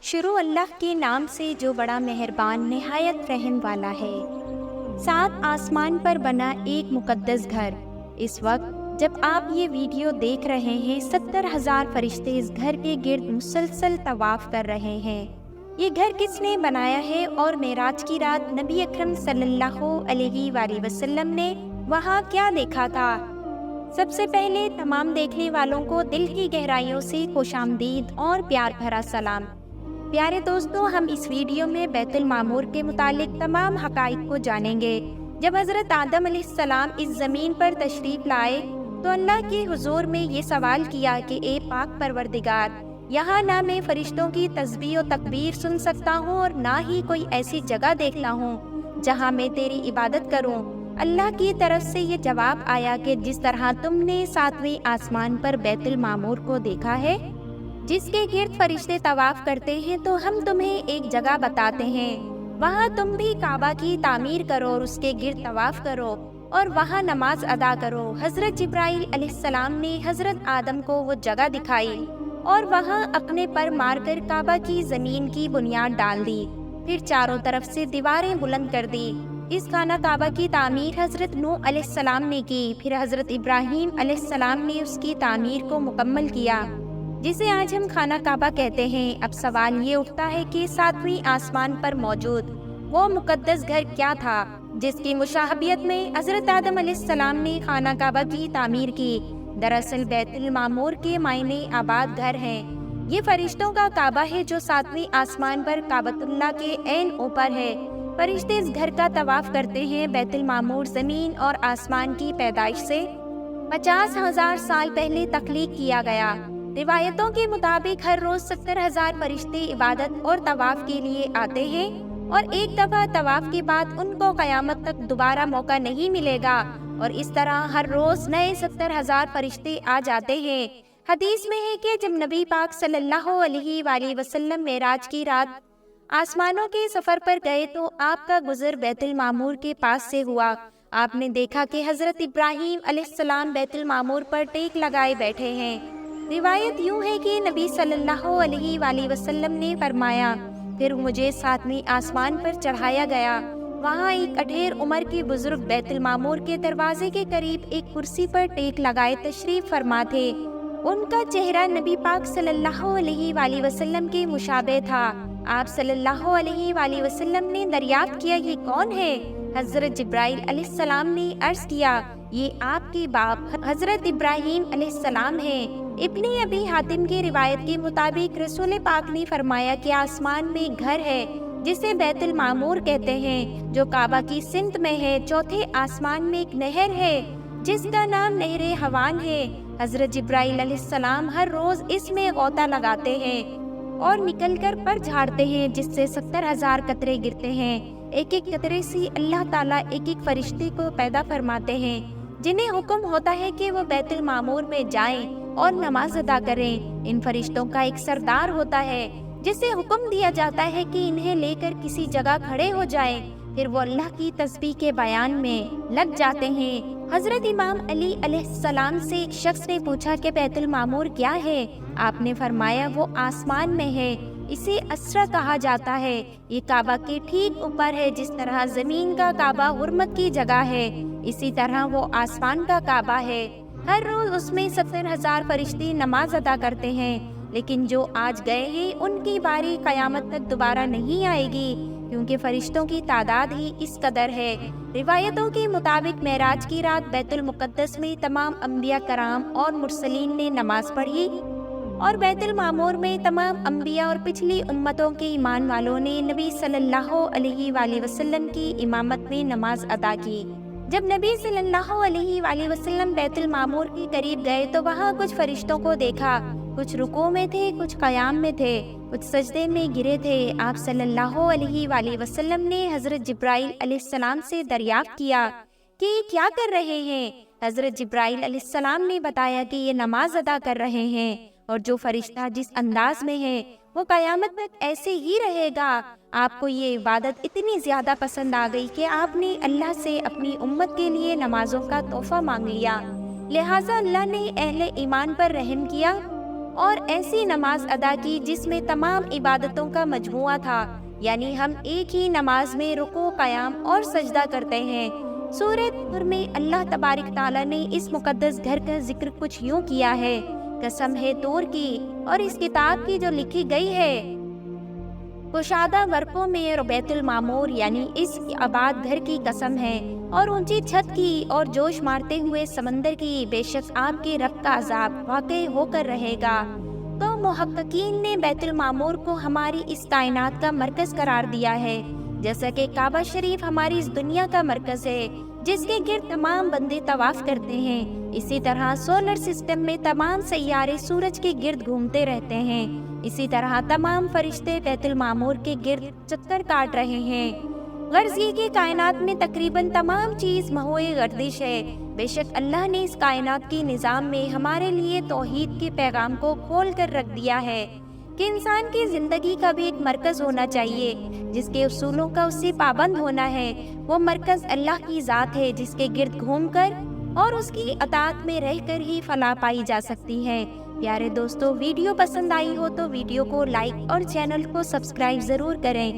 شروع اللہ کے نام سے جو بڑا مہربان نہایت رحم والا ہے۔ 7 آسمان پر بنا ایک مقدس گھر۔ اس وقت جب آپ یہ ویڈیو دیکھ رہے ہیں 70,000 فرشتے اس گھر کے گرد مسلسل طواف کر رہے ہیں۔ یہ گھر کس نے بنایا ہے اور معراج کی رات نبی اکرم صلی اللہ علیہ وآلہ وسلم نے وہاں کیا دیکھا تھا؟ سب سے پہلے تمام دیکھنے والوں کو دل کی گہرائیوں سے خوش آمدید اور پیار بھرا سلام۔ پیارے دوستو، ہم اس ویڈیو میں بیت المعمور کے متعلق تمام حقائق کو جانیں گے۔ جب حضرت آدم علیہ السلام اس زمین پر تشریف لائے تو اللہ کے حضور میں یہ سوال کیا کہ اے پاک پروردگار، یہاں نہ میں فرشتوں کی تسبیح و تکبیر سن سکتا ہوں اور نہ ہی کوئی ایسی جگہ دیکھتا ہوں جہاں میں تیری عبادت کروں۔ اللہ کی طرف سے یہ جواب آیا کہ جس طرح تم نے 7ویں آسمان پر بیت المعمور کو دیکھا ہے جس کے گرد فرشتے طواف کرتے ہیں، تو ہم تمہیں ایک جگہ بتاتے ہیں، وہاں تم بھی کعبہ کی تعمیر کرو اور اس کے گرد طواف کرو اور وہاں نماز ادا کرو۔ حضرت جبرائیل علیہ السلام نے حضرت آدم کو وہ جگہ دکھائی اور وہاں اپنے پر مار کر کعبہ کی زمین کی بنیاد ڈال دی، پھر چاروں طرف سے دیواریں بلند کر دی۔ اس خانہ کعبہ کی تعمیر حضرت نوح علیہ السلام نے کی، پھر حضرت ابراہیم علیہ السلام نے اس کی تعمیر کو مکمل کیا، جسے آج ہم خانہ کعبہ کہتے ہیں۔ اب سوال یہ اٹھتا ہے کہ 7ویں آسمان پر موجود وہ مقدس گھر کیا تھا جس کی مشابہت میں حضرت آدم علیہ السلام نے خانہ کعبہ کی تعمیر کی؟ دراصل بیت المعمور کے معنی آباد گھر ہیں۔ یہ فرشتوں کا کعبہ ہے جو 7ویں آسمان پر کعبۃ اللہ کے عین اوپر ہے۔ فرشتے اس گھر کا طواف کرتے ہیں۔ بیت المعمور زمین اور آسمان کی پیدائش سے 50,000 سال پہلے تخلیق کیا گیا۔ روایتوں کے مطابق ہر روز 70,000 فرشتے عبادت اور طواف کے لیے آتے ہیں اور ایک دفعہ طواف کے بعد ان کو قیامت تک دوبارہ موقع نہیں ملے گا، اور اس طرح ہر روز نئے 70,000 فرشتے آ جاتے ہیں۔ حدیث میں ہے کہ جب نبی پاک صلی اللہ علیہ وآلہ وسلم معراج کی رات آسمانوں کے سفر پر گئے تو آپ کا گزر بیت المعمور کے پاس سے ہوا۔ آپ نے دیکھا کہ حضرت ابراہیم علیہ السلام بیت المعمور پر ٹیک لگائے بیٹھے ہیں۔ روایت یوں ہے کہ نبی صلی اللہ علیہ وآلہ وسلم نے فرمایا، پھر مجھے 7ویں آسمان پر چڑھایا گیا۔ وہاں ایک اٹھیر عمر کے بزرگ بیت المعمور کے دروازے کے قریب ایک کرسی پر ٹیک لگائے تشریف فرما تھے۔ ان کا چہرہ نبی پاک صلی اللہ علیہ وآلہ وسلم کے مشابہ تھا۔ آپ صلی اللہ علیہ وآلہ وسلم نے دریافت کیا، یہ کون ہے؟ حضرت جبرائیل علیہ السلام نے عرض کیا، یہ آپ کے باپ حضرت ابراہیم علیہ السلام ہیں۔ ابن ابی حاتم کی روایت کے مطابق رسول پاک نے فرمایا کہ آسمان میں ایک گھر ہے جسے بیت المعمور کہتے ہیں، جو کعبہ کی سمت میں ہے۔ چوتھے آسمان میں ایک نہر ہے جس کا نام نہر حوان ہے۔ حضرت جبرائیل علیہ السلام ہر روز اس میں غوطہ لگاتے ہیں اور نکل کر پر جھاڑتے ہیں، جس سے 70,000 قطرے گرتے ہیں۔ ایک ایک قطرے سے اللہ تعالیٰ ایک ایک فرشتے کو پیدا فرماتے ہیں، جنہیں حکم ہوتا ہے کہ وہ بیت المعمور میں جائیں اور نماز ادا کریں۔ ان فرشتوں کا ایک سردار ہوتا ہے جسے حکم دیا جاتا ہے کہ انہیں لے کر کسی جگہ کھڑے ہو جائیں، پھر وہ اللہ کی تسبیح کے بیان میں لگ جاتے ہیں۔ حضرت امام علی علیہ السلام سے ایک شخص نے پوچھا کہ بیت المعمور کیا ہے؟ آپ نے فرمایا وہ آسمان میں ہے، اسے اسرا کہا جاتا ہے۔ یہ کعبہ کے ٹھیک اوپر ہے۔ جس طرح زمین کا کعبہ حرمت کی جگہ ہے، اسی طرح وہ آسمان کا کعبہ ہے۔ ہر روز اس میں 70,000 فرشتے نماز ادا کرتے ہیں، لیکن جو آج گئے ہیں ان کی باری قیامت تک دوبارہ نہیں آئے گی، کیونکہ فرشتوں کی تعداد ہی اس قدر ہے۔ روایتوں کے مطابق معراج کی رات بیت المقدس میں تمام انبیاء کرام اور مرسلین نے نماز پڑھی، اور بیت المعمور میں تمام انبیاء اور پچھلی امتوں کے ایمان والوں نے نبی صلی اللہ علیہ وآلہ وسلم کی امامت میں نماز ادا کی۔ جب نبی صلی اللہ علیہ وآلہ وسلم بیت المعمور کے قریب گئے تو وہاں کچھ فرشتوں کو دیکھا، کچھ رکوع میں تھے، کچھ قیام میں تھے، کچھ سجدے میں گرے تھے۔ آپ صلی اللہ علیہ وآلہ وسلم نے حضرت جبرائیل علیہ السلام سے دریافت کیا کہ یہ کیا کر رہے ہیں؟ حضرت جبرائیل علیہ السلام نے بتایا کہ یہ نماز ادا کر رہے ہیں، اور جو فرشتہ جس انداز میں ہے وہ قیامت تک ایسے ہی رہے گا۔ آپ کو یہ عبادت اتنی زیادہ پسند آ گئی کہ آپ نے اللہ سے اپنی امت کے لیے نمازوں کا تحفہ مانگ لیا، لہٰذا اللہ نے اہل ایمان پر رحم کیا اور ایسی نماز ادا کی جس میں تمام عبادتوں کا مجموعہ تھا، یعنی ہم ایک ہی نماز میں رکوع، قیام اور سجدہ کرتے ہیں۔ سورۃ طور میں اللہ تبارک تعالیٰ نے اس مقدس گھر کا ذکر کچھ یوں کیا ہے: قسم ہے طور کی اور اس کتاب کی جو لکھی گئی ہے، کشادہ ورقوں میں، اور بیت المعمور یعنی اس آباد گھر کی قسم ہے، اور اونچی چھت کی اور جوش مارتے ہوئے سمندر کی، بے شک آپ کے رب کا عذاب واقع ہو کر رہے گا۔ تو محققین نے بیت المعمور کو ہماری اس کائنات کا مرکز قرار دیا ہے، جیسا کہ کعبہ شریف ہماری اس دنیا کا مرکز ہے جس کے گرد تمام بندے طواف کرتے ہیں۔ اسی طرح سولر سسٹم میں تمام سیارے سورج کے گرد گھومتے رہتے ہیں۔ اسی طرح تمام فرشتے بیت المعمور کے گرد چکر کاٹ رہے ہیں۔ غرض یہ کہ کائنات میں تقریباً تمام چیز محو گردش ہے۔ بے شک اللہ نے اس کائنات کی نظام میں ہمارے لیے توحید کے پیغام کو کھول کر رکھ دیا ہے کہ انسان کی زندگی کا بھی ایک مرکز ہونا چاہیے جس کے اصولوں کا اس سے پابند ہونا ہے۔ وہ مرکز اللہ کی ذات ہے جس کے گرد گھوم کر اور اس کی اطاعت میں رہ کر ہی فلاح پائی جا سکتی ہے۔ پیارے دوستو، ویڈیو پسند آئی ہو تو ویڈیو کو لائک اور چینل کو سبسکرائب ضرور کریں۔